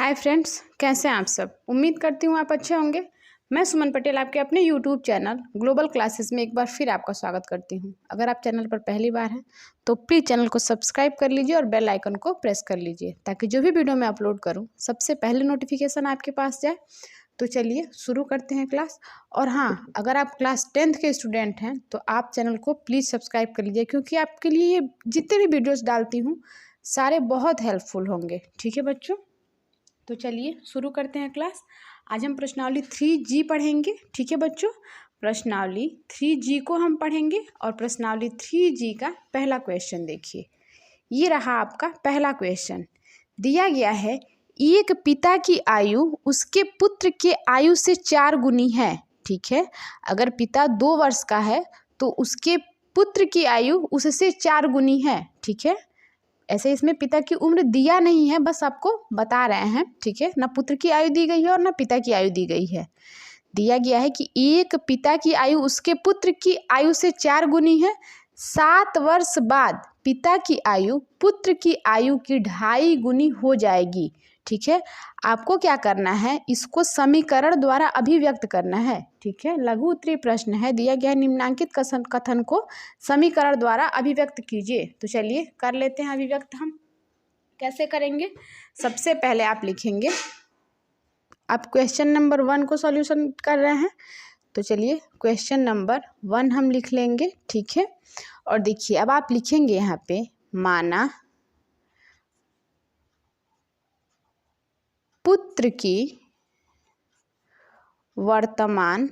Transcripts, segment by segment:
Hi friends, कैसे हैं आप सब। उम्मीद करती हूँ आप अच्छे होंगे। मैं सुमन पटेल आपके अपने यूट्यूब चैनल ग्लोबल क्लासेस में एक बार फिर आपका स्वागत करती हूँ। अगर आप चैनल पर पहली बार हैं तो प्लीज़ चैनल को सब्सक्राइब कर लीजिए और बेल आइकन को प्रेस कर लीजिए ताकि जो भी वीडियो मैं अपलोड करूँ सबसे पहले नोटिफिकेशन आपके पास जाए। तो चलिए शुरू करते हैं क्लास। और हाँ, अगर आप क्लास 10th के स्टूडेंट हैं तो आप चैनल को प्लीज़ सब्सक्राइब कर लीजिए, क्योंकि आपके लिए ये जितने भी वीडियोज़ डालती हूँ सारे बहुत हेल्पफुल होंगे। ठीक है बच्चों, तो चलिए शुरू करते हैं क्लास। आज हम प्रश्नावली 3G पढ़ेंगे। ठीक है बच्चों, प्रश्नावली 3G को हम पढ़ेंगे और प्रश्नावली 3G का पहला क्वेश्चन देखिए। ये रहा आपका पहला क्वेश्चन। दिया गया है, एक पिता की आयु उसके पुत्र के आयु से 4 गुनी है। ठीक है, अगर पिता 2 वर्ष का है तो उसके पुत्र की आयु उससे 4 गुनी है। ठीक है, ऐसे इसमें पिता की उम्र दिया नहीं है, बस आपको बता रहे हैं। ठीक है, ना पुत्र की आयु दी गई है और ना पिता की आयु दी गई है। दिया गया है कि एक पिता की आयु उसके पुत्र की आयु से 4 गुनी है। 7 वर्ष बाद पिता की आयु पुत्र की आयु की 2.5 गुनी हो जाएगी। ठीक है, आपको क्या करना है, इसको समीकरण द्वारा अभिव्यक्त करना है। ठीक है, लघु उत्तरीय प्रश्न है। दिया गया निम्नांकित कथन को समीकरण द्वारा अभिव्यक्त कीजिए। तो चलिए कर लेते हैं अभिव्यक्त। हम कैसे करेंगे, सबसे पहले आप लिखेंगे, आप क्वेश्चन नंबर 1 को सॉल्यूशन कर रहे हैं तो चलिए क्वेश्चन नंबर 1 हम लिख लेंगे। ठीक है, और देखिए अब आप लिखेंगे यहाँ पे, माना पुत्र की वर्तमान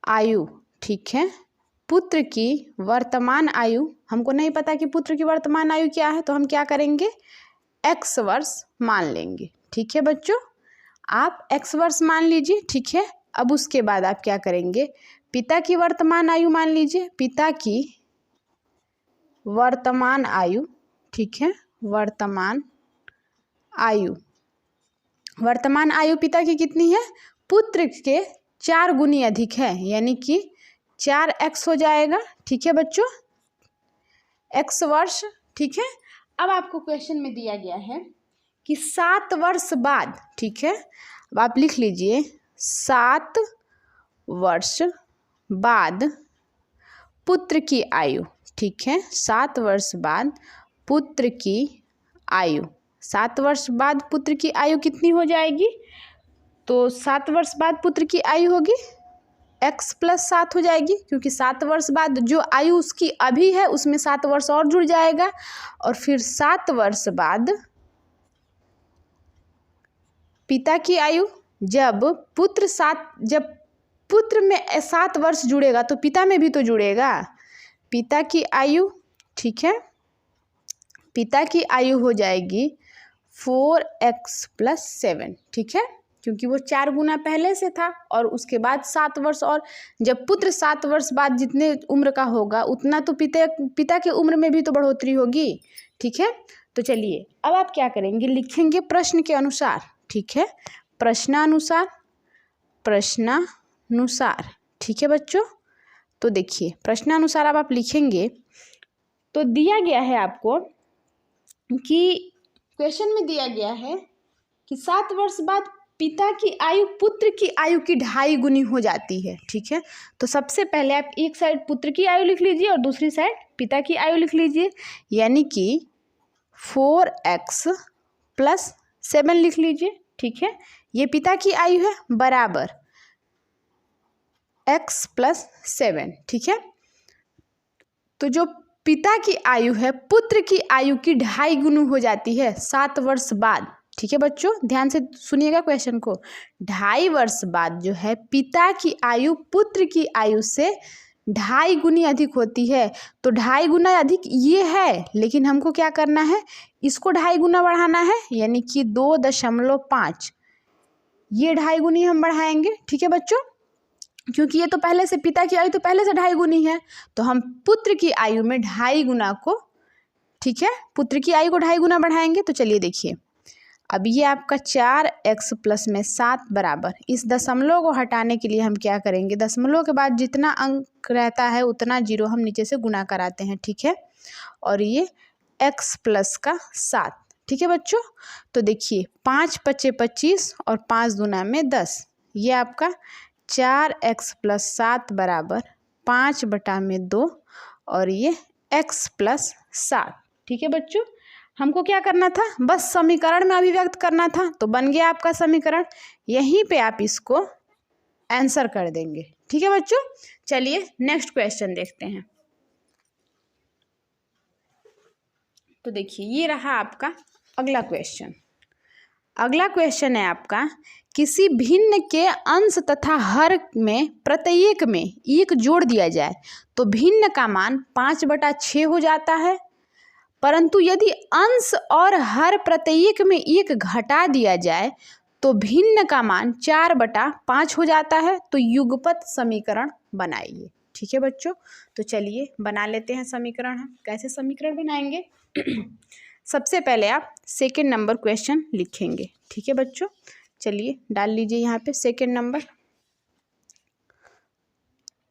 आयु। ठीक है, पुत्र की वर्तमान आयु, हमको नहीं पता कि पुत्र की वर्तमान आयु क्या है, तो हम क्या करेंगे, x वर्ष मान लेंगे। ठीक है बच्चों, आप x वर्ष मान लीजिए। ठीक है, अब उसके बाद आप क्या करेंगे, पिता की वर्तमान आयु मान लीजिए। पिता की वर्तमान आयु, ठीक है, वर्तमान आयु पिता की कितनी है, पुत्र के 4 गुनी अधिक है, यानी कि 4x हो जाएगा। ठीक है बच्चों, x वर्ष। ठीक है, अब आपको क्वेश्चन में दिया गया है कि 7 वर्ष बाद, ठीक है, अब आप लिख लीजिए 7 वर्ष बाद पुत्र की आयु। ठीक है, 7 वर्ष बाद पुत्र की आयु, 7 वर्ष बाद पुत्र की आयु कितनी हो जाएगी, तो 7 वर्ष बाद पुत्र की आयु होगी x + 7 हो जाएगी, क्योंकि 7 वर्ष बाद जो आयु उसकी अभी है उसमें 7 वर्ष और जुड़ जाएगा। और फिर 7 वर्ष बाद पिता की आयु, जब पुत्र में 7 वर्ष जुड़ेगा तो पिता में भी तो जुड़ेगा, पिता की आयु। ठीक है, पिता की आयु हो जाएगी 4x + 7। ठीक है, क्योंकि वो 4 गुना पहले से था और उसके बाद 7 वर्ष, और जब पुत्र 7 वर्ष बाद जितने उम्र का होगा उतना तो पिता के उम्र में भी तो बढ़ोतरी होगी। ठीक है, तो चलिए अब आप क्या करेंगे, लिखेंगे प्रश्न के अनुसार। ठीक है, प्रश्नानुसार। ठीक है बच्चों, तो देखिए प्रश्नानुसार अब आप लिखेंगे तो दिया गया है आपको कि क्वेश्चन में दिया गया है कि 7 वर्ष बाद पिता की आयु पुत्र की आयु की 2.5 गुनी हो जाती है। ठीक है, तो सबसे पहले आप एक साइड पुत्र की आयु लिख लीजिए और दूसरी साइड पिता की आयु लिख लीजिए, यानी कि 4x + 7 लिख लीजिए। ठीक है, ये पिता की आयु है, बराबर x + 7। ठीक है, तो जो पिता की आयु है पुत्र की आयु की 2.5 गुनी हो जाती है 7 वर्ष बाद। ठीक है बच्चों, ध्यान से सुनिएगा क्वेश्चन को। 2.5 वर्ष बाद जो है पिता की आयु पुत्र की आयु से 2.5 गुनी अधिक होती है। तो 2.5 गुना अधिक ये है, लेकिन हमको क्या करना है, इसको 2.5 गुना बढ़ाना है, यानी कि 2.5, ये 2.5 गुनी हम बढ़ाएंगे। ठीक है बच्चों, क्योंकि ये तो पहले से पिता की आयु तो पहले से 2.5 गुनी है, तो हम पुत्र की आयु में 2.5 गुना को, ठीक है, पुत्र की आयु को 2.5 गुना बढ़ाएंगे। तो चलिए देखिए, अब ये आपका 4x + में 7 बराबर, इस दशमलव को हटाने के लिए हम क्या करेंगे, दशमलव के बाद जितना अंक रहता है उतना 0 हम नीचे से गुना कराते हैं। ठीक है, और ये x + का 7। ठीक है बच्चों। तो देखिए 5 पच्चे 25 और 5 दूना में 10, ये आपका 4x + 7 बराबर 5/2 और ये x + 7। ठीक है बच्चों, हमको क्या करना था, बस समीकरण में अभिव्यक्त करना था, तो बन गया आपका समीकरण। यहीं पे आप इसको आंसर कर देंगे। ठीक है बच्चों, चलिए नेक्स्ट क्वेश्चन देखते हैं। तो देखिए ये रहा आपका अगला क्वेश्चन। अगला क्वेश्चन है आपका, किसी भिन्न के अंश तथा हर में प्रत्येक में 1 जोड़ दिया जाए तो भिन्न का मान 5/6 हो जाता है, परंतु यदि अंश और हर प्रत्येक में 1 घटा दिया जाए तो भिन्न का मान 4/5 हो जाता है। तो युगपत समीकरण बनाइए। ठीक है बच्चों, तो चलिए बना लेते हैं समीकरण। हम कैसे समीकरण बनाएंगे सबसे पहले आप सेकंड नंबर क्वेश्चन लिखेंगे। ठीक है बच्चों, चलिए डाल लीजिए, यहाँ पे सेकंड नंबर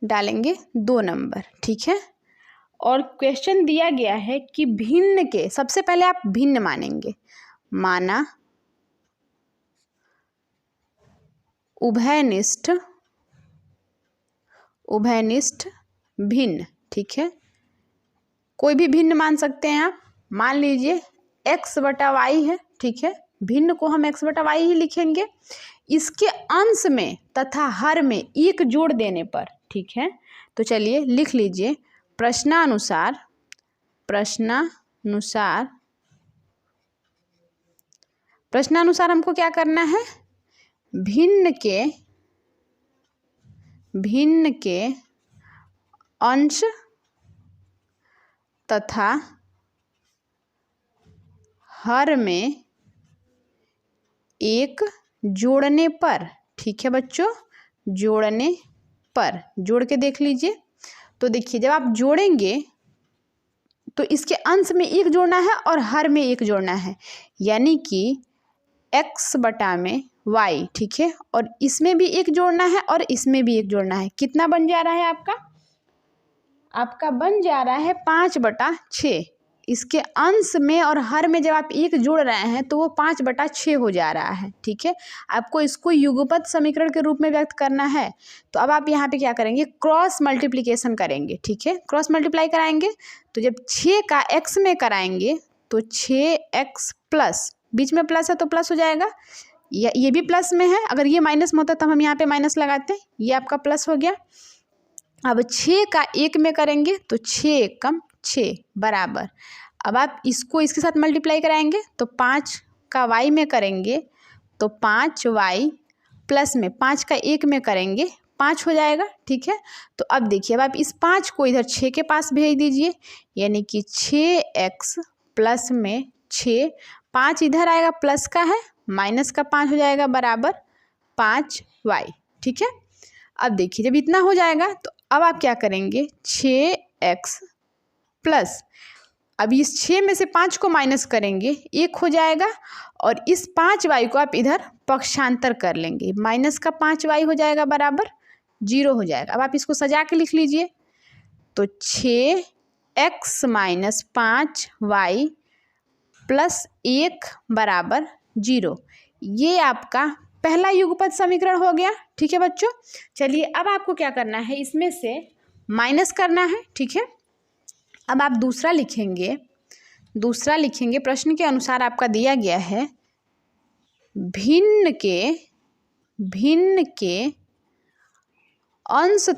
डालेंगे 2 नंबर। ठीक है, और क्वेश्चन दिया गया है कि भिन्न के, सबसे पहले आप भिन्न मानेंगे, माना उभयनिष्ठ भिन्न। ठीक है, कोई भी भिन्न मान सकते हैं आप। मान लीजिए x/y है। ठीक है, भिन्न को हम x/y ही लिखेंगे। इसके अंश में तथा हर में 1 जोड़ देने पर, ठीक है, तो चलिए लिख लीजिए, प्रश्नानुसार हमको क्या करना है, भिन्न के अंश तथा हर में 1 जोड़ने पर। ठीक है बच्चों, जोड़ने पर, जोड़ के देख लीजिए। तो देखिए जब आप जोड़ेंगे तो इसके अंश में 1 जोड़ना है और हर में 1 जोड़ना है, यानी कि x/y। ठीक है, और इसमें भी 1 जोड़ना है और इसमें भी 1 जोड़ना है। कितना बन जा रहा है आपका बन जा रहा है 5/6। इसके अंश में और हर में जब आप 1 जोड़ रहे हैं तो वो 5/6 हो जा रहा है। ठीक है, आपको इसको युगपत समीकरण के रूप में व्यक्त करना है। तो अब आप यहाँ पे क्या करेंगे, क्रॉस मल्टीप्लिकेशन करेंगे। ठीक है, क्रॉस मल्टीप्लाई कराएंगे, तो जब 6 का x में कराएंगे तो 6x प्लस, बीच में प्लस है तो प्लस हो जाएगा, ये भी प्लस में है, अगर ये माइनस में होता तो हम यहाँ पे माइनस लगाते, ये आपका प्लस हो गया। अब 6 का 1 में करेंगे तो 6 एकम 6 बराबर, अब आप इसको इसके साथ मल्टीप्लाई कराएंगे तो 5 का y में करेंगे तो 5y प्लस में 5 का 1 में करेंगे 5 हो जाएगा। ठीक है, तो अब देखिए, अब आप इस 5 को इधर 6 के पास भेज दीजिए, यानी कि 6x प्लस में 6, 5 इधर आएगा, प्लस का है, माइनस का 5 हो जाएगा बराबर 5y। ठीक है, अब देखिए जब इतना हो जाएगा तो अब आप क्या करेंगे, 6x प्लस, अब इस 6 में से 5 को माइनस करेंगे, 1 हो जाएगा, और इस 5y को आप इधर पक्षांतर कर लेंगे, माइनस का 5y हो जाएगा बराबर 0 हो जाएगा। अब आप इसको सजा के लिख लीजिए, तो 6x माइनस 5y प्लस 1 बराबर 0, ये आपका पहला युगपत समीकरण हो गया। ठीक है बच्चों, चलिए अब आपको क्या करना है, इसमें से माइनस करना है। ठीक है, अब आप दूसरा लिखेंगे, प्रश्न के अनुसार आपका दिया गया है, भिन्न के अंश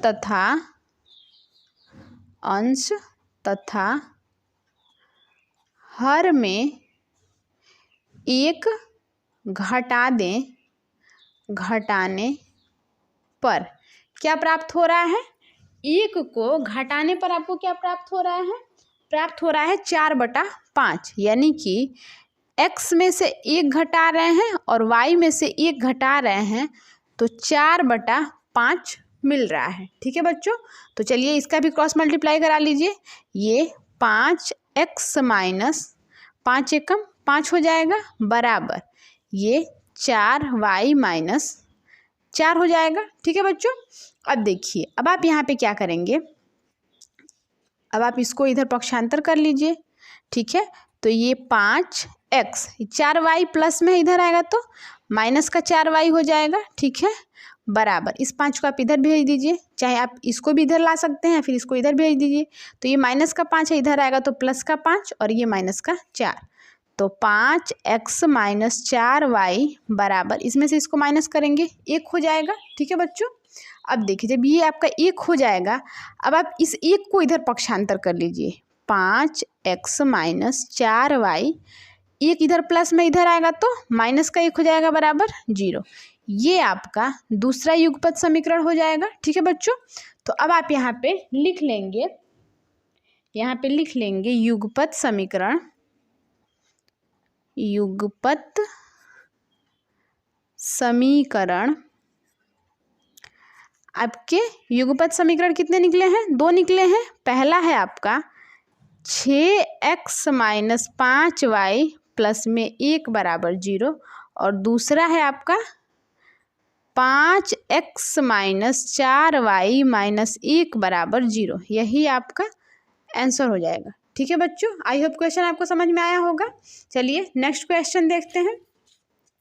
तथा हर में 1 घटाने पर क्या प्राप्त हो रहा है, 1 को घटाने पर आपको क्या प्राप्त हो रहा है, 4/5, यानी कि x में से 1 घटा रहे हैं और y में से 1 घटा रहे हैं, तो 4/5 मिल रहा है। ठीक है बच्चों, तो चलिए इसका भी क्रॉस मल्टीप्लाई करा लीजिए, ये 5x माइनस 5 एकम 5 हो जाएगा बराबर, ये 4y माइनस 4 हो जाएगा। ठीक है बच्चों, अब देखिए, अब आप यहाँ पे क्या करेंगे, अब आप इसको इधर पक्षांतर कर लीजिए। ठीक है, तो ये 5 एक्स, 4y प्लस में इधर आएगा तो माइनस का 4y हो जाएगा, ठीक है, बराबर इस 5 को आप इधर भेज दीजिए, चाहे आप इसको भी इधर ला सकते हैं फिर इसको इधर भेज दीजिए। तो ये माइनस का 5 है, इधर आएगा तो प्लस का 5 और ये माइनस का 4, तो 5x माइनस 4y बराबर, इसमें से इसको माइनस करेंगे 1 हो जाएगा, ठीक है बच्चों। अब देखिए जब ये आपका 1 हो जाएगा, अब आप इस 1 को इधर पक्षांतर कर लीजिए, 5x माइनस 4y, 1 इधर प्लस में इधर आएगा तो माइनस का 1 हो जाएगा बराबर 0। ये आपका दूसरा युगपत समीकरण हो जाएगा, ठीक है बच्चों। तो अब आप यहाँ पे लिख लेंगे युगपत समीकरण, आपके युगपत समीकरण कितने निकले हैं? 2 निकले हैं। पहला है आपका 6x माइनस 5y प्लस में 1 बराबर 0 और दूसरा है आपका 5x माइनस 4y माइनस 1 बराबर 0। यही आपका आंसर हो जाएगा, ठीक है बच्चों। आई होप क्वेश्चन आपको समझ में आया होगा। चलिए नेक्स्ट क्वेश्चन देखते हैं।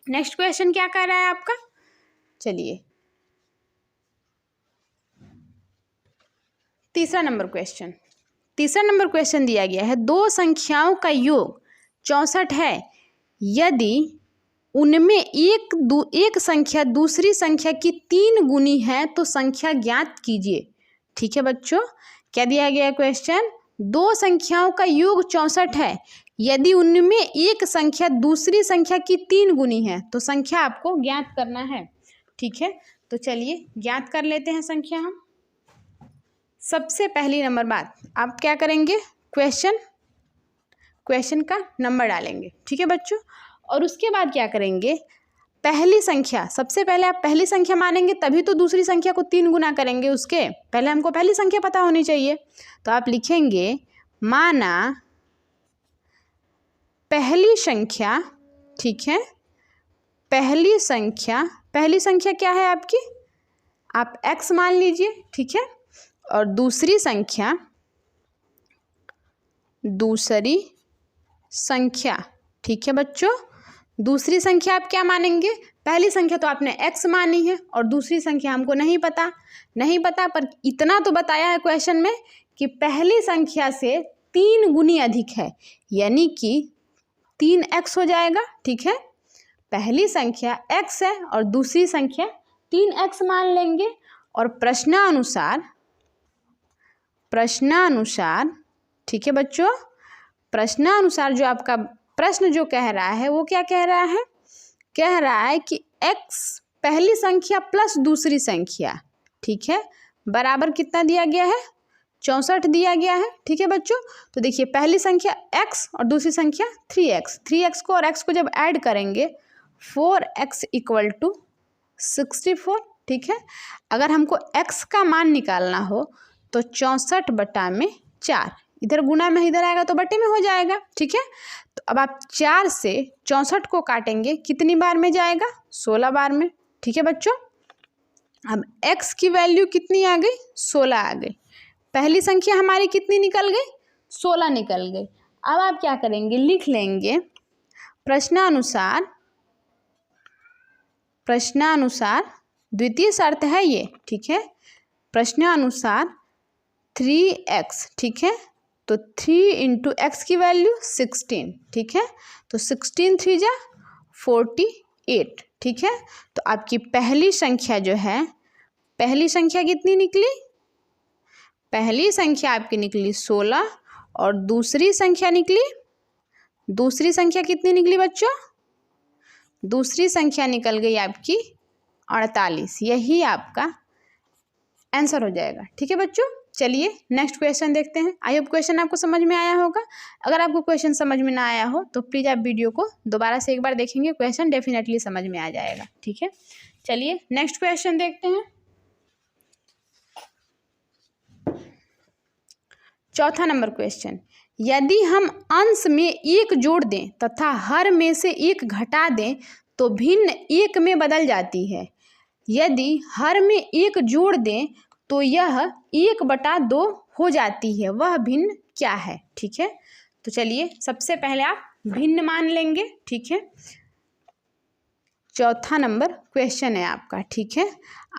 नेक्स्ट क्वेश्चन क्या कह रहा है आपका, चलिए तीसरा नंबर क्वेश्चन दिया गया है, 2 संख्याओं का योग 64 है, यदि उनमें एक संख्या दूसरी संख्या की 3 गुनी है तो संख्या ज्ञात कीजिए, ठीक है बच्चों। क्या दिया गया है क्वेश्चन, 2 संख्याओं का योग 64 है, यदि उनमें एक संख्या दूसरी संख्या की 3 गुनी है तो संख्या आपको ज्ञात करना है, ठीक है। तो चलिए ज्ञात कर लेते हैं संख्या हम। सबसे पहली नंबर बात, आप क्या करेंगे, क्वेश्चन का नंबर डालेंगे, ठीक है बच्चों। और उसके बाद क्या करेंगे, पहली संख्या, सबसे पहले आप पहली संख्या मानेंगे तभी तो दूसरी संख्या को 3 गुना करेंगे, उसके पहले हमको पहली संख्या पता होनी चाहिए। तो आप लिखेंगे माना पहली संख्या, ठीक है, पहली संख्या क्या है आपकी, आप x मान लीजिए, ठीक है, और दूसरी संख्या, ठीक है बच्चों, दूसरी संख्या आप क्या मानेंगे, पहली संख्या तो आपने x मानी है और दूसरी संख्या हमको नहीं पता, पर इतना तो बताया है क्वेश्चन में कि पहली संख्या से 3 गुनी अधिक है, यानी कि 3x हो जाएगा, ठीक है। पहली संख्या x है और दूसरी संख्या 3x मान लेंगे और प्रश्नानुसार, ठीक है बच्चों, प्रश्नानुसार जो आपका प्रश्न जो कह रहा है वो क्या कह रहा है कि x पहली संख्या प्लस दूसरी संख्या, ठीक है, बराबर कितना दिया गया है, 64 दिया गया है, ठीक है बच्चों। तो देखिए पहली संख्या x और दूसरी संख्या 3x को और x को जब ऐड करेंगे 4x इक्वल टू 64, ठीक है। अगर हमको x का मान निकालना हो तो 64/4, इधर गुना में इधर आएगा तो बटे में हो जाएगा, ठीक है। तो अब आप 4 से 64 को काटेंगे, कितनी बार में जाएगा, 16 बार में, ठीक है बच्चों। अब x की वैल्यू कितनी आ गई, 16 आ गई, पहली संख्या हमारी कितनी निकल गई, 16 निकल गई। अब आप क्या करेंगे, लिख लेंगे प्रश्नानुसार द्वितीय शर्त है ये, ठीक है, प्रश्नानुसार 3x, ठीक है, तो 3 × x की वैल्यू 16, ठीक है, तो 16 3 जा 48, ठीक है। तो आपकी पहली संख्या जो है, पहली संख्या कितनी निकली, पहली संख्या आपकी निकली 16 और दूसरी संख्या कितनी निकली बच्चों, दूसरी संख्या निकल गई आपकी 48। यही आपका आंसर हो जाएगा, ठीक है बच्चों। चलिए नेक्स्ट क्वेश्चन देखते हैं। आई होप क्वेश्चन आपको समझ में आया होगा। अगर आपको क्वेश्चन समझ में ना आया हो तो प्लीज़ आप वीडियो को दोबारा से एक बार देखेंगे, क्वेश्चन डेफिनेटली समझ में आ जाएगा, ठीक है। चलिए नेक्स्ट क्वेश्चन देखते हैं। चौथा नंबर क्वेश्चन, यदि हम अंश में 1 जोड़ दें तथा हर में से 1 घटा दें तो भिन्न 1 में बदल जाती है। यदि हर में 1 जोड़ दें तो यह 1/2 हो जाती है, वह भिन्न क्या है, ठीक है। तो चलिए सबसे पहले आप भिन्न मान लेंगे। ठीक है, चौथा नंबर क्वेश्चन है आपका। ठीक है,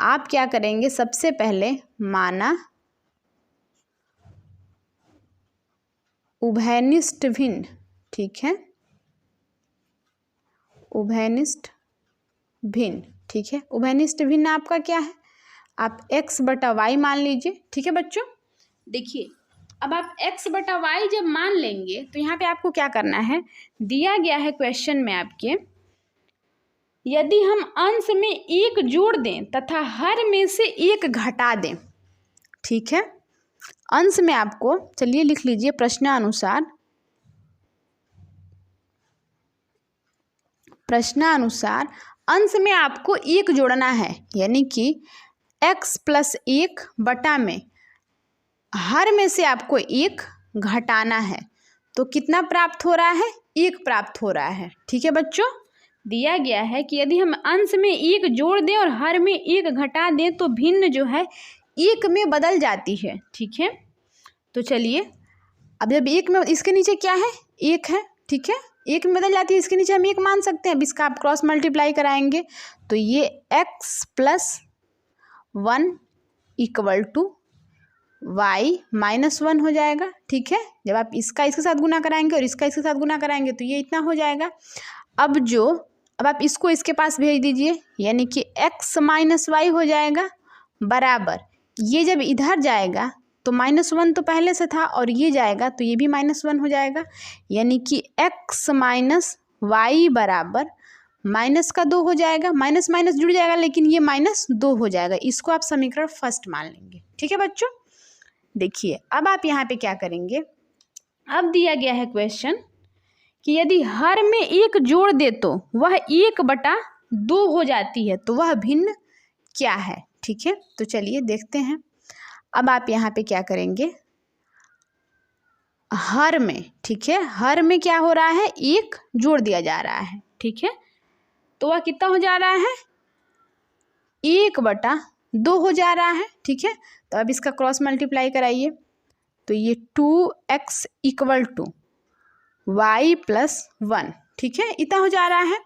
आप क्या करेंगे, सबसे पहले माना उभयनिष्ठ भिन्न। ठीक है, उभयनिष्ठ भिन्न। ठीक है, उभयनिष्ठ भिन्न आपका क्या है, आप x बटा वाई मान लीजिए। ठीक है बच्चों, देखिए अब आप x बटा वाई जब मान लेंगे तो यहाँ पे आपको क्या करना है, दिया गया है क्वेश्चन में आपके, यदि हम अंश में एक जोड़ दें तथा हर में से एक घटा दें। ठीक है, अंश में आपको, चलिए लिख लीजिए, प्रश्नानुसार अंश में आपको एक जोड़ना है, यानी कि x प्लस 1 बटा में हर में से आपको एक घटाना है। तो कितना प्राप्त हो रहा है, एक प्राप्त हो रहा है। ठीक है बच्चों, दिया गया है कि यदि हम अंश में एक जोड़ दें और हर में एक घटा दें तो भिन्न जो है एक में बदल जाती है। ठीक है, तो चलिए अब जब एक में, इसके नीचे क्या है, एक है। ठीक है, एक में बदल जाती है, इसके नीचे हम एक मान सकते हैं। अब इसका आप क्रॉस मल्टीप्लाई कराएंगे तो ये x plus 1 equal to Y minus 1 हो जाएगा। ठीक है, जब आप इसका इसके साथ गुना कराएंगे और इसका इसके साथ गुना कराएंगे तो ये इतना हो जाएगा। अब आप इसको इसके पास भेज दीजिए, यानी कि x माइनस वाई हो जाएगा बराबर, ये जब इधर जाएगा तो -1 तो पहले से था और ये जाएगा तो ये भी -1 हो जाएगा, यानी कि x माइनस वाई बराबर माइनस का 2 हो जाएगा। माइनस माइनस जुड़ जाएगा लेकिन ये -2 हो जाएगा। इसको आप समीकरण फर्स्ट मान लेंगे। ठीक है बच्चों, देखिए अब आप यहाँ पे क्या करेंगे, अब दिया गया है क्वेश्चन कि यदि हर में एक जोड़ दे तो वह 1/2 हो जाती है, तो वह भिन्न क्या है। ठीक है, तो चलिए देखते हैं। अब आप यहाँ पे क्या करेंगे, हर में, ठीक है, हर में क्या हो रहा है, एक जोड़ दिया जा रहा है। ठीक है, तो वह कितना हो जा रहा है, 1/2 हो जा रहा है। ठीक है, तो अब इसका क्रॉस मल्टीप्लाई कराइए तो ये 2x equal to Y plus 1। ठीक है, इतना हो जा रहा है।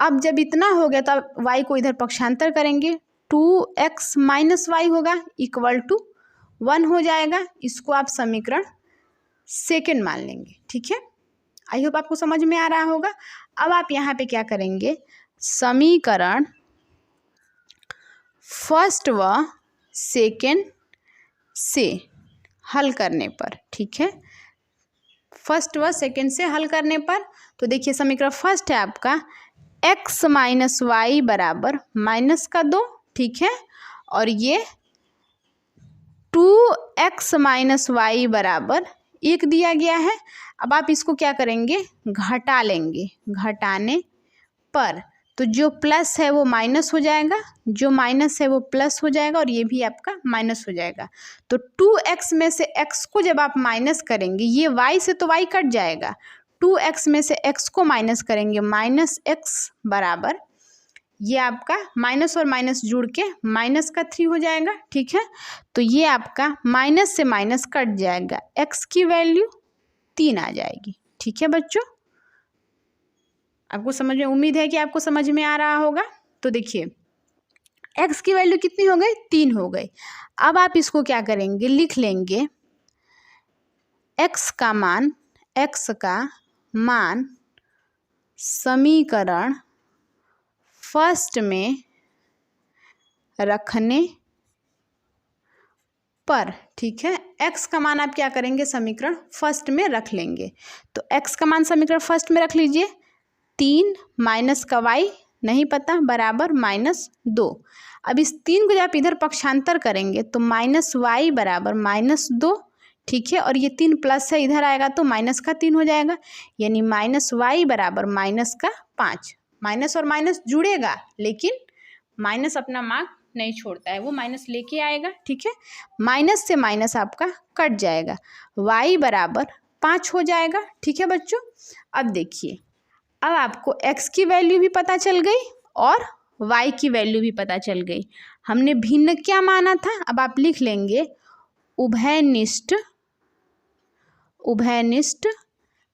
अब जब इतना हो गया तो अब y को इधर पक्षांतर करेंगे, 2x माइनस वाई होगा इक्वल टू 1 हो जाएगा। इसको आप समीकरण सेकेंड मान लेंगे। ठीक है, आई होप आपको समझ में आ रहा होगा। अब आप यहाँ पे क्या करेंगे, समीकरण फर्स्ट व सेकेंड से हल करने पर, ठीक है, फर्स्ट व सेकेंड से हल करने पर, तो देखिए समीकरण फर्स्ट है आपका x माइनस वाई बराबर माइनस का 2। ठीक है, और ये 2x माइनस वाई बराबर 1 दिया गया है। अब आप इसको क्या करेंगे, घटा लेंगे, घटाने पर तो जो प्लस है वो माइनस हो जाएगा, जो माइनस है वो प्लस हो जाएगा और ये भी आपका माइनस हो जाएगा। तो 2x में से x को जब आप माइनस करेंगे, ये y से तो y कट जाएगा, 2x में से x को माइनस करेंगे, -x बराबर, ये आपका माइनस और माइनस जुड़ के माइनस का 3 हो जाएगा। ठीक है, तो ये आपका माइनस से माइनस कट जाएगा, x की वैल्यू 3 आ जाएगी। ठीक है बच्चों, आपको समझ में, उम्मीद है कि आपको समझ में आ रहा होगा। तो देखिए x की वैल्यू कितनी हो गई, 3 हो गई। अब आप इसको क्या करेंगे, लिख लेंगे x का मान समीकरण फर्स्ट में रखने पर। ठीक है, x का मान आप क्या करेंगे, समीकरण फर्स्ट में रख लेंगे। तो x का मान समीकरण फर्स्ट में रख लीजिए, 3 माइनस का y नहीं पता बराबर -2। अब इस 3 को जब आप इधर पक्षांतर करेंगे तो -y बराबर -2। ठीक है, और ये 3 प्लस है, इधर आएगा तो माइनस का 3 हो जाएगा, यानी -y बराबर -5। माइनस और माइनस जुड़ेगा लेकिन माइनस अपना मार्क नहीं छोड़ता है, वो माइनस लेके आएगा। ठीक है, माइनस से माइनस आपका कट जाएगा, y बराबर 5 हो जाएगा। ठीक है बच्चों, अब देखिए, अब आपको x की वैल्यू भी पता चल गई और y की वैल्यू भी पता चल गई। हमने भिन्न क्या माना था, अब आप लिख लेंगे उभयनिष्ठ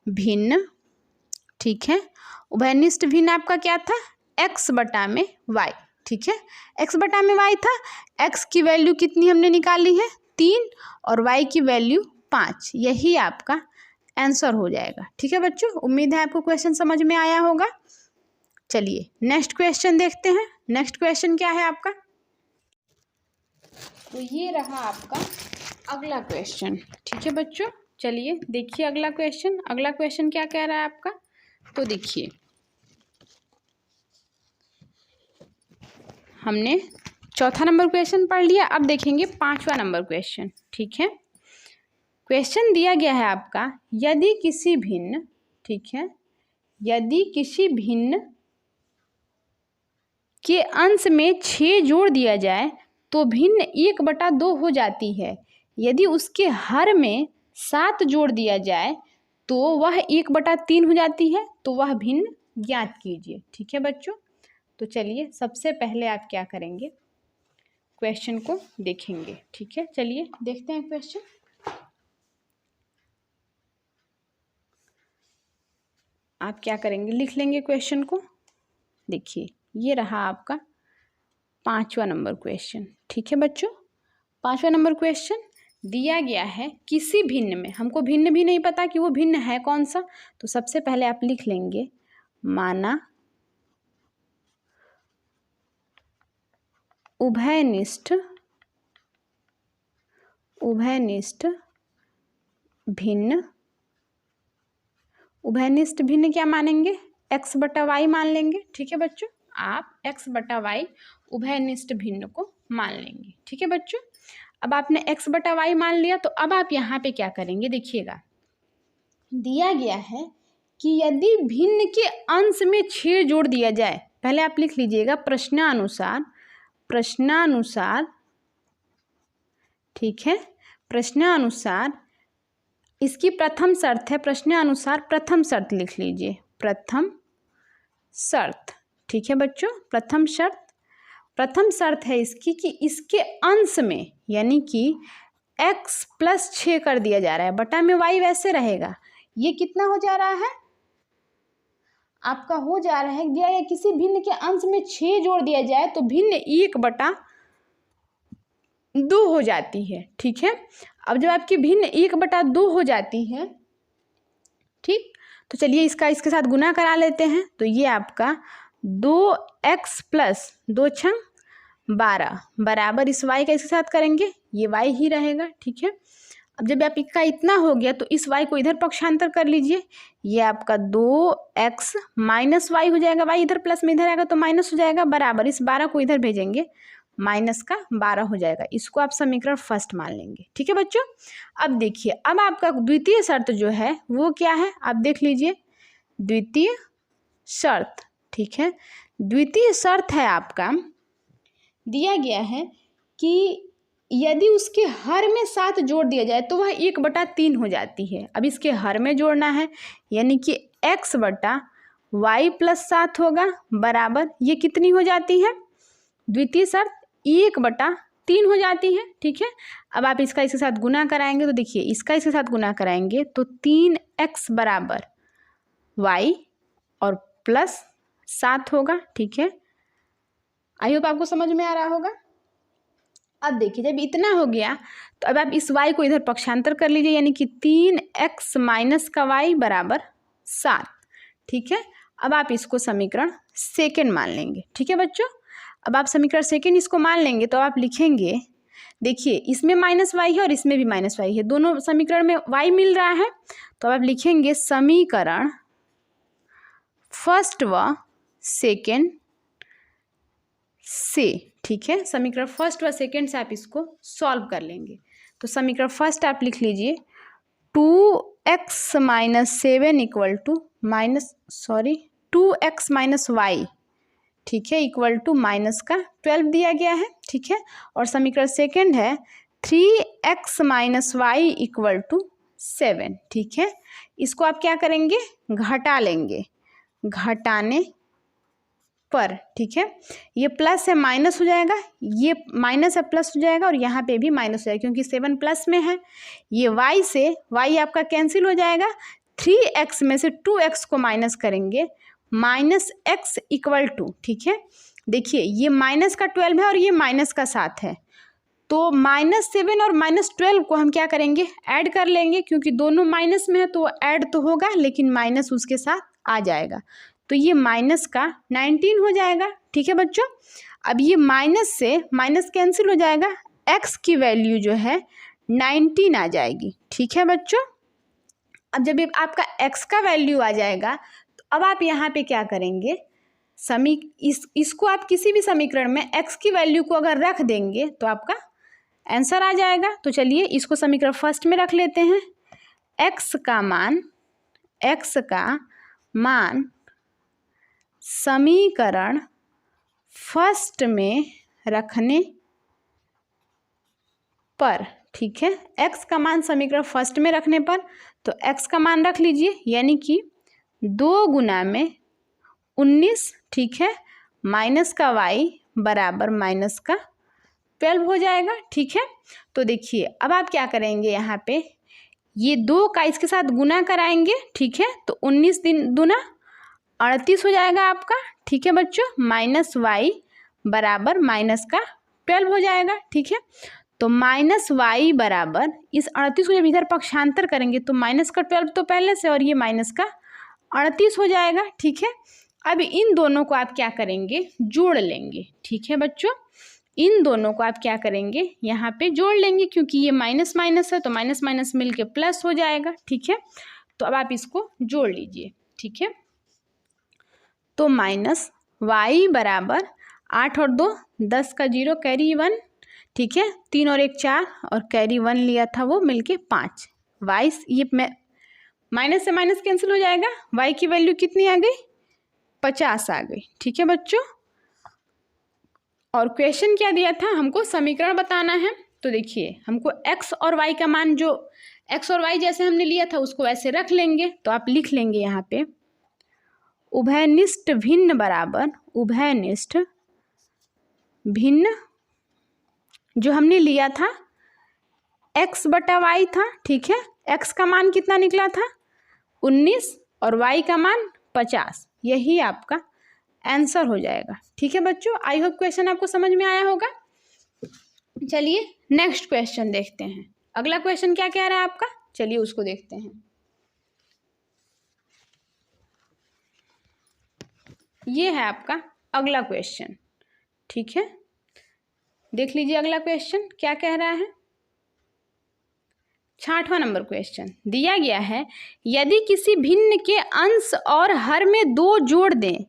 भिन्न। ठीक है। उभयनिष्ठ भिन्न आपका क्या था, x बटा में y, ठीक है। x बटा में y था, x की वैल्यू कितनी हमने निकाली है 3 और y की वैल्यू 5, यही आपका आंसर हो जाएगा, ठीक है बच्चों। उम्मीद है आपको क्वेश्चन समझ में आया होगा। चलिए नेक्स्ट क्वेश्चन देखते हैं। नेक्स्ट क्वेश्चन क्या है आपका, तो ये रहा आपका अगला क्वेश्चन, ठीक है बच्चों। चलिए देखिए अगला क्वेश्चन। अगला क्वेश्चन क्या कह रहा है आपका, तो देखिए हमने चौथा नंबर क्वेश्चन पढ़ लिया, अब देखेंगे 5वां नंबर क्वेश्चन, ठीक है। क्वेश्चन दिया गया है आपका, यदि किसी भिन्न, ठीक है, यदि किसी भिन्न के अंश में 6 जोड़ दिया जाए तो भिन्न 1/2 हो जाती है। यदि उसके हर में 7 जोड़ दिया जाए तो वह 1/3 हो जाती है, तो वह भिन्न ज्ञात कीजिए, ठीक है बच्चों। तो चलिए सबसे पहले आप क्या करेंगे, क्वेश्चन को देखेंगे, ठीक है। चलिए देखते हैं क्वेश्चन। आप क्या करेंगे, लिख लेंगे क्वेश्चन को। देखिए ये रहा आपका 5वां नंबर क्वेश्चन, ठीक है बच्चों। 5वां नंबर क्वेश्चन दिया गया है, किसी भिन्न में, हमको भिन्न भी नहीं पता कि वो भिन्न है कौन सा, तो सबसे पहले आप लिख लेंगे माना उभयनिष्ठ भिन्न। उभयनिष्ठ भिन्न क्या मानेंगे, x बटा वाई मान लेंगे, ठीक है बच्चों। आप x बटा वाई उभयनिष्ठ भिन्न को मान लेंगे, ठीक है बच्चों। अब आपने x बटा वाई मान लिया, तो अब आप यहाँ पे क्या करेंगे, देखिएगा दिया गया है कि यदि भिन्न के अंश में 6 जोड़ दिया जाए, पहले आप लिख लीजिएगा प्रश्नानुसार, ठीक है, प्रश्नानुसार इसकी प्रथम शर्त है, प्रश्नानुसार प्रथम शर्त लिख लीजिए, प्रथम शर्त, ठीक है बच्चों। प्रथम शर्त है इसकी कि इसके अंश में, यानी कि x + 6 कर दिया जा रहा है, बटा में y वैसे रहेगा। ये कितना हो जा रहा है आपका, हो जा रहा है दिया गया किसी भिन्न के अंश में 6 जोड़ दिया जाए तो भिन्न 1/2 हो जाती है, ठीक है। अब जब आपकी भिन्न 1/2 हो जाती है, ठीक, तो चलिए इसके साथ गुना करा लेते हैं। तो ये आपका 2x + 2 × 12 बराबर इस y का इसके साथ करेंगे, ये y ही रहेगा, ठीक है। अब जब आप इसका इतना हो गया तो इस y को इधर पक्षांतर कर लीजिए, ये आपका 2x - y हो जाएगा, y इधर प्लस में इधर आएगा तो माइनस हो जाएगा, बराबर इस 12 को इधर भेजेंगे, -12 हो जाएगा। इसको आप समीकरण फर्स्ट मान लेंगे, ठीक है बच्चों। अब देखिए, अब आपका द्वितीय शर्त जो है वो क्या है, आप देख लीजिए द्वितीय शर्त, ठीक है। द्वितीय शर्त है आपका, दिया गया है कि यदि उसके हर में 7 जोड़ दिया जाए तो वह 1/3 हो जाती है। अब इसके हर में जोड़ना है, यानी कि x बटा y + 7 होगा, बराबर ये कितनी हो जाती है, द्वितीय शर्त 1/3 हो जाती है, ठीक है। अब आप इसका इसके साथ गुना कराएंगे, तो देखिए इसका इसके साथ गुना कराएंगे तो 3x बराबर y और +7 होगा, ठीक है। आई होप आपको समझ में आ रहा होगा। अब देखिए जब इतना हो गया तो अब आप इस y को इधर पक्षांतर कर लीजिए, यानी कि 3x - का y बराबर 7, ठीक है। अब आप इसको समीकरण सेकंड मान लेंगे, ठीक है बच्चों। अब आप समीकरण सेकंड इसको मान लेंगे तो आप लिखेंगे, देखिए इसमें -y है और इसमें भी -y है, दोनों समीकरण में y मिल रहा है, तो आप लिखेंगे समीकरण फर्स्ट व सेकंड से, ठीक है। समीकरण फर्स्ट व सेकंड से आप इसको सॉल्व कर लेंगे। तो समीकरण फर्स्ट आप लिख लीजिए 2x - 7 = 2x - y, ठीक है, इक्वल टू -12 दिया गया है, ठीक है। और समीकरण सेकंड है 3x - y = 7, ठीक है। इसको आप क्या करेंगे, घटा लेंगे, घटाने पर, ठीक है, ये प्लस है माइनस हो जाएगा, ये माइनस है प्लस हो जाएगा, और यहाँ पे भी माइनस हो जाएगा क्योंकि 7 प्लस में है। ये y से y आपका कैंसिल हो जाएगा, 3x में से 2x को माइनस करेंगे, -x = ठीक है। देखिए ये माइनस का 12 है और ये माइनस का 7 है, तो -7 और -12 को हम क्या करेंगे, ऐड कर लेंगे, क्योंकि दोनों माइनस में है तो ऐड तो होगा लेकिन माइनस उसके साथ आ जाएगा, तो ये माइनस का 19 हो जाएगा। ठीक है बच्चों, अब ये माइनस से माइनस कैंसिल हो जाएगा, x की वैल्यू जो है 19 आ जाएगी। ठीक है बच्चों, अब जब आपका x का वैल्यू आ जाएगा तो अब आप यहाँ पे क्या करेंगे, इसको आप किसी भी समीकरण में x की वैल्यू को अगर रख देंगे तो आपका आंसर आ जाएगा। तो चलिए इसको समीकरण फर्स्ट में रख लेते हैं। x का मान समीकरण फर्स्ट में रखने पर, ठीक है, x का मान समीकरण फर्स्ट में रखने पर, तो x का मान रख लीजिए, यानी कि 2 गुना में 19, ठीक है, माइनस का y बराबर माइनस का 12 हो जाएगा। ठीक है, तो देखिए अब आप क्या करेंगे, यहाँ पे ये 2 का इसके साथ गुना कराएंगे, ठीक है, तो 19 दूना 38 हो जाएगा आपका। ठीक है बच्चों, -y बराबर माइनस का 12 हो जाएगा। ठीक है, तो -y बराबर इस 38 को जब इधर पक्षांतर करेंगे तो माइनस का 12 तो पहले से और ये माइनस का 38 हो जाएगा। ठीक है, अब इन दोनों को आप क्या करेंगे, जोड़ लेंगे। ठीक है बच्चों, इन दोनों को आप क्या करेंगे, यहाँ पे जोड़ लेंगे, क्योंकि ये माइनस माइनस है तो माइनस माइनस मिलके प्लस हो जाएगा। ठीक है, तो अब आप इसको जोड़ लीजिए। ठीक है, तो -y बराबर 8 और 2 10 का 0 कैरी 1, ठीक है, 3 और 1 4 और कैरी 1 लिया था वो मिलके 5। y ये माइनस से माइनस कैंसिल हो जाएगा, y की वैल्यू कितनी आ गई, 50 आ गई। ठीक है बच्चों, और क्वेश्चन क्या दिया था, हमको समीकरण बताना है। तो देखिए हमको x और y का मान, जो x और y जैसे हमने लिया था उसको ऐसे रख लेंगे। तो आप लिख लेंगे यहाँ पे उभयनिष्ठ भिन्न बराबर उभयनिष्ठ भिन्न, जो हमने लिया था x बटा y था। ठीक है, x का मान कितना निकला था 19 और y का मान 50, यही आपका आंसर हो जाएगा। ठीक है बच्चों, आई होप क्वेश्चन आपको समझ में आया होगा। चलिए नेक्स्ट क्वेश्चन देखते हैं। अगला क्वेश्चन क्या कह रहा है आपका, चलिए उसको देखते हैं। ये है आपका अगला क्वेश्चन। ठीक है, देख लीजिए अगला क्वेश्चन क्या कह रहा है। 68वां नंबर क्वेश्चन दिया गया है, यदि किसी भिन्न के अंश और हर में 2 जोड़ दें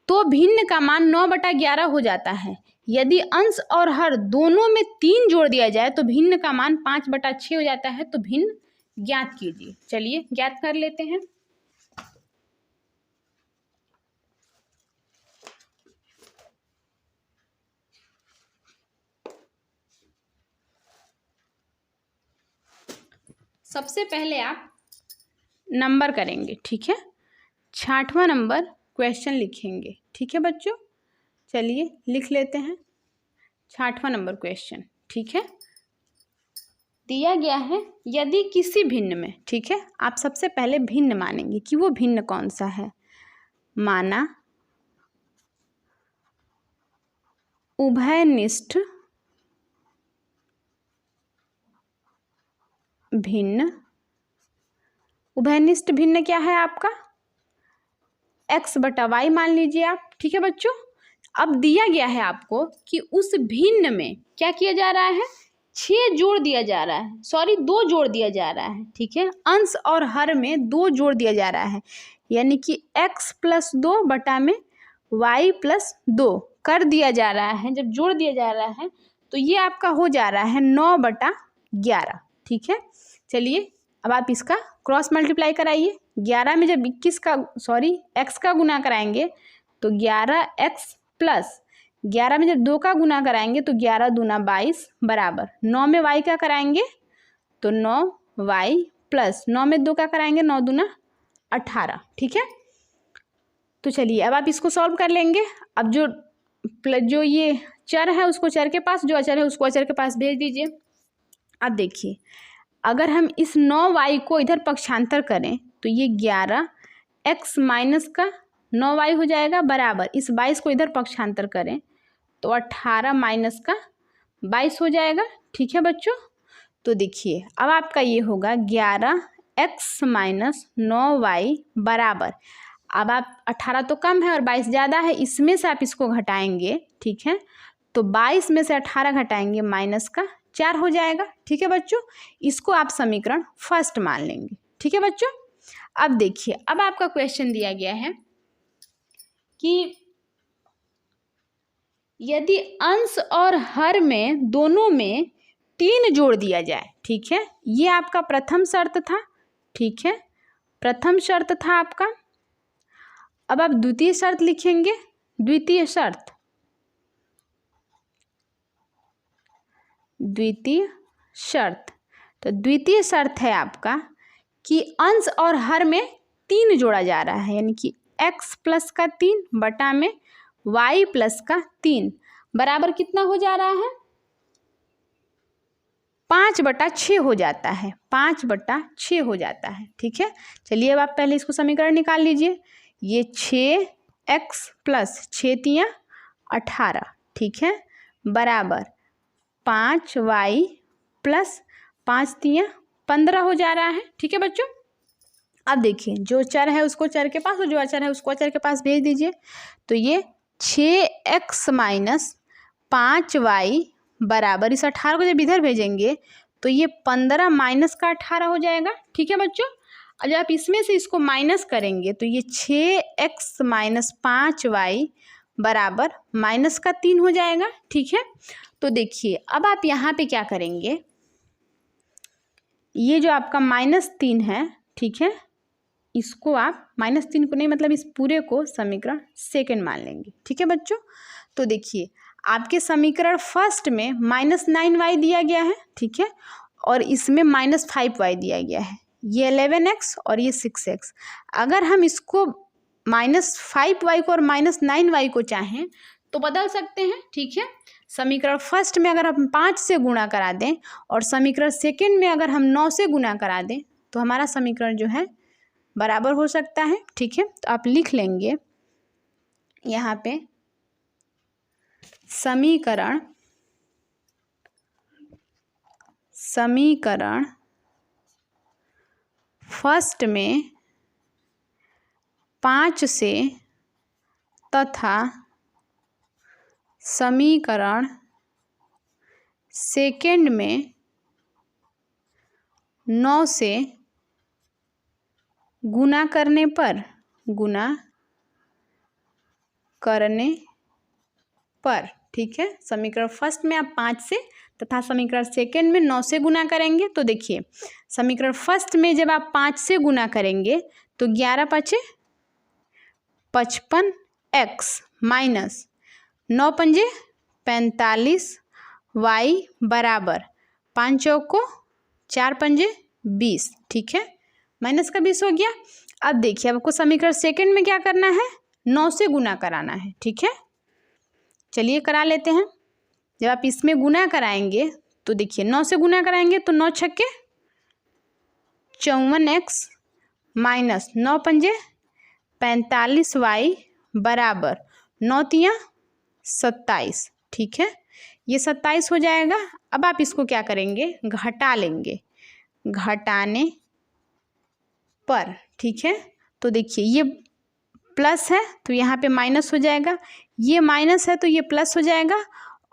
तो भिन्न का मान 9/11 हो जाता है। यदि अंश और हर दोनों में 3 जोड़ दिया जाए तो भिन्न का मान 5/6 हो जाता है। तो भिन्न ज्ञात कीजिए। चलिए ज्ञात कर लेते हैं। सबसे पहले आप नंबर करेंगे। ठीक है, 68वां नंबर क्वेश्चन लिखेंगे। ठीक है बच्चों, चलिए लिख लेते हैं 68वां नंबर क्वेश्चन। ठीक है, दिया गया है यदि किसी भिन्न में, ठीक है, आप सबसे पहले भिन्न मानेंगे कि वो भिन्न कौन सा है। माना उभयनिष्ठ भिन्न, उभयनिष्ठ भिन्न क्या है आपका x बटा y मान लीजिए आप। ठीक है बच्चों, अब दिया गया है आपको कि उस भिन्न में क्या किया जा रहा है, 6 जोड़ दिया जा रहा है, सॉरी 2 जोड़ दिया जा रहा है। ठीक है, अंश और हर में 2 जोड़ दिया जा रहा है, यानी कि x + 2 बटा में y + 2 कर दिया जा रहा है। जब जोड़ दिया जा रहा है तो ये आपका हो जा रहा है 9/11। ठीक है, चलिए अब आप इसका क्रॉस मल्टीप्लाई कराइए। 11 में जब 21 का x का गुना कराएंगे तो 11x + 11 में जब 2 का गुना कराएंगे तो 11 दूना 22 बराबर 9 में y का कराएंगे तो 9y + 9 में 2 का कराएंगे 9 दूना 18। ठीक है, तो चलिए अब आप इसको सॉल्व कर लेंगे। अब जो ये चर है उसको चर के पास, जो अचर है उसको अचर के पास भेज दीजिए। अब देखिए अगर हम इस 9y को इधर पक्षांतर करें तो ये 11x माइनस का 9y हो जाएगा, बराबर इस 22 को इधर पक्षांतर करें तो 18 माइनस का 22 हो जाएगा। ठीक है बच्चों, तो देखिए अब आपका ये होगा 11x माइनस 9y बराबर, अब आप 18 तो कम है और 22 ज़्यादा है, इसमें से आप इसको घटाएंगे। ठीक है, तो 22 में से 18 घटाएंगे माइनस का 4 हो जाएगा। ठीक है बच्चों, इसको आप समीकरण फर्स्ट मान लेंगे। ठीक है बच्चों, अब देखिए अब आपका क्वेश्चन दिया गया है कि यदि अंश और हर में दोनों में 3 जोड़ दिया जाए। ठीक है, ये आपका प्रथम शर्त था। ठीक है, प्रथम शर्त था आपका। अब आप द्वितीय शर्त लिखेंगे। द्वितीय शर्त, द्वितीय शर्त, तो द्वितीय शर्त है आपका कि अंश और हर में 3 जोड़ा जा रहा है, यानी कि x प्लस का 3 बटा में y प्लस का 3 बराबर कितना हो जा रहा है, 5/6 हो जाता है, 5/6 हो जाता है। ठीक है, चलिए अब आप पहले इसको समीकरण निकाल लीजिए। ये 6x प्लस 6 तियाँ 18, ठीक है, बराबर 5y प्लस 5 तियाँ 15 हो जा रहा है। ठीक है बच्चों, अब देखिए जो चर है उसको चर के पास और जो अचर है उसको अचर के पास भेज दीजिए। तो ये 6x माइनस 5y बराबर, इस 18 को जब इधर भेजेंगे तो ये 15 माइनस का 18 हो जाएगा। ठीक है बच्चों, और जब आप इसमें से इसको माइनस करेंगे तो ये 6x माइनस 5y बराबर माइनस का 3 हो जाएगा। ठीक है, तो देखिए अब आप यहाँ पे क्या करेंगे, ये जो आपका -3 है, ठीक है, इसको आप -3 को नहीं, मतलब इस पूरे को समीकरण सेकंड मान लेंगे। ठीक है बच्चों, तो देखिए आपके समीकरण फर्स्ट में -9y दिया गया है। ठीक है, और इसमें -5y दिया गया है, ये 11x और ये 6x। अगर हम इसको -5y को और -9y को चाहें तो बदल सकते हैं। ठीक है, समीकरण फर्स्ट में अगर हम 5 से गुणा करा दें और समीकरण सेकंड में अगर हम 9 से गुणा करा दें तो हमारा समीकरण जो है बराबर हो सकता है। ठीक है, तो आप लिख लेंगे यहाँ पे समीकरण फर्स्ट में 5 से तथा समीकरण सेकंड में 9 से गुणा करने पर ठीक है, समीकरण फर्स्ट में आप 5 से तथा समीकरण सेकंड में 9 से गुणा करेंगे। तो देखिए समीकरण फर्स्ट में जब आप 5 से गुणा करेंगे तो 11×5 = 55x माइनस 9×5 = 45y बराबर 5×4 = 4×5 = 20। ठीक है, माइनस का 20 हो गया। अब देखिए अब आपको समीकरण सेकंड में क्या करना है, 9 से गुना कराना है। ठीक है, चलिए करा लेते हैं। जब आप इसमें गुना कराएंगे तो देखिए 9 से गुना कराएंगे तो 9×6 = 54x माइनस 9×5 = 45y बराबर 9×3 = 27। ठीक है, ये 27 हो जाएगा। अब आप इसको क्या करेंगे, घटा लेंगे, घटाने पर। ठीक है, तो देखिए ये प्लस है तो यहाँ पे माइनस हो जाएगा, ये माइनस है तो ये प्लस हो जाएगा,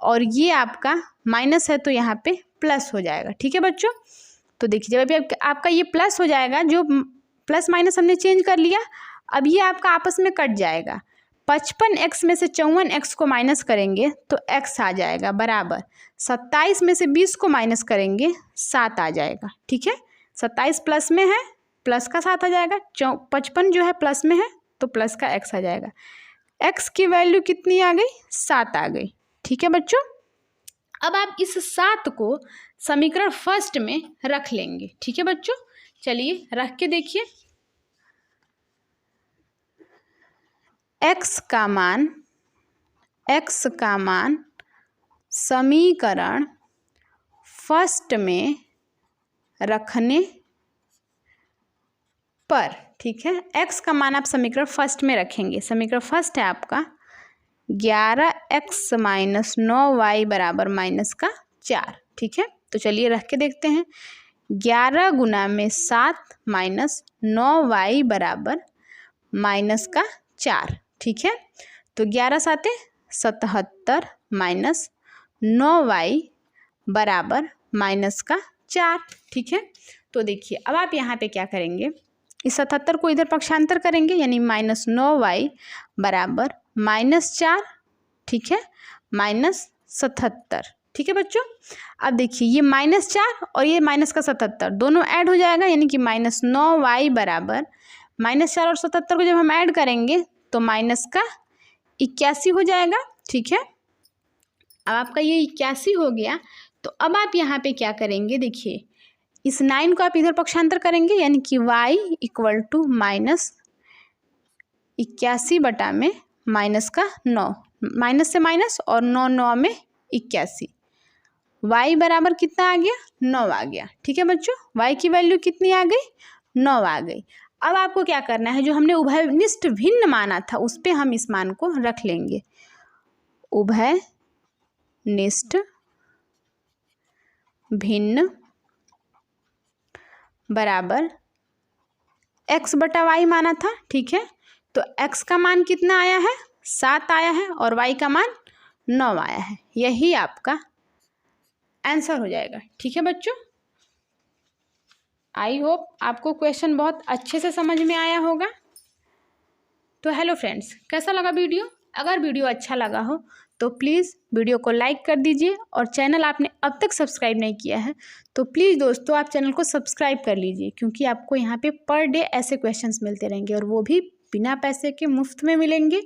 और ये आपका माइनस है तो यहाँ पे प्लस हो जाएगा। ठीक है बच्चों, तो देखिए जब अभी आपका ये प्लस हो जाएगा, जो प्लस माइनस हमने चेंज कर लिया, अब ये आपका आपस में कट जाएगा। 55x में से 54x को माइनस करेंगे तो x आ जाएगा बराबर 27 में से 20 को माइनस करेंगे 7 आ जाएगा। ठीक है, 27 प्लस में है, प्लस का 7 आ जाएगा, 55 जो है प्लस में है तो प्लस का x आ जाएगा। x की वैल्यू कितनी आ गई, 7 आ गई। ठीक है बच्चों, अब आप इस 7 को समीकरण फर्स्ट में रख लेंगे। ठीक है बच्चों, चलिए रख के देखिए। x का मान समीकरण फर्स्ट में रखने पर, ठीक है। x का मान आप समीकरण फर्स्ट में रखेंगे। समीकरण फर्स्ट है आपका 11x माइनस 9y बराबर माइनस का 4, ठीक है। तो चलिए रख के देखते हैं। 11 गुना में 7 माइनस 9y बराबर माइनस का 4, ठीक है। तो 11 साते 77 माइनस 9y बराबर माइनस का 4, ठीक है। तो देखिए अब आप यहाँ पे क्या करेंगे, इस 77 को इधर पक्षांतर करेंगे, यानी माइनस 9y बराबर माइनस 4, ठीक है, माइनस 77, ठीक है बच्चों। अब देखिए ये माइनस 4 और ये माइनस का 77 दोनों ऐड हो जाएगा, यानी कि माइनस 9y बराबर माइनस 4 और 77 को जब हम ऐड करेंगे तो माइनस का 81 हो जाएगा, ठीक है। अब आपका ये 81 हो गया। तो अब आप यहाँ पे क्या करेंगे, देखिए इस 9 को आप इधर पक्षांतर करेंगे, यानी कि y इक्वल टू माइनस 81 बटा में माइनस का 9, माइनस से माइनस और 9 9 में 81, y बराबर कितना आ गया, 9 आ गया, ठीक है बच्चों। y की वैल्यू कितनी आ गई, 9 आ गई। अब आपको क्या करना है, जो हमने उभयनिष्ठ भिन्न माना था उस पर हम इस मान को रख लेंगे। उभयनिष्ठ भिन्न बराबर x बटा y माना था, ठीक है। तो x का मान कितना आया है, 7 आया है और y का मान 9 आया है। यही आपका आंसर हो जाएगा, ठीक है बच्चों। आई होप आपको क्वेश्चन बहुत अच्छे से समझ में आया होगा। तो हेलो फ्रेंड्स, कैसा लगा वीडियो? अगर वीडियो अच्छा लगा हो तो प्लीज़ वीडियो को लाइक कर दीजिए, और चैनल आपने अब तक सब्सक्राइब नहीं किया है तो प्लीज़ दोस्तों आप चैनल को सब्सक्राइब कर लीजिए, क्योंकि आपको यहाँ पे पर डे ऐसे क्वेश्चंस मिलते रहेंगे और वो भी बिना पैसे के मुफ्त में मिलेंगे।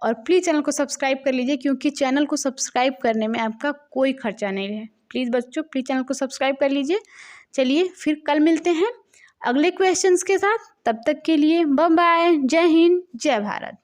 और प्लीज़ चैनल को सब्सक्राइब कर लीजिए, क्योंकि चैनल को सब्सक्राइब करने में आपका कोई खर्चा नहीं है। प्लीज़ बच्चों प्लीज़ चैनल को सब्सक्राइब कर लीजिए। चलिए फिर कल मिलते हैं अगले क्वेश्चंस के साथ, तब तक के लिए बाय बाय, जय हिंद, जय भारत।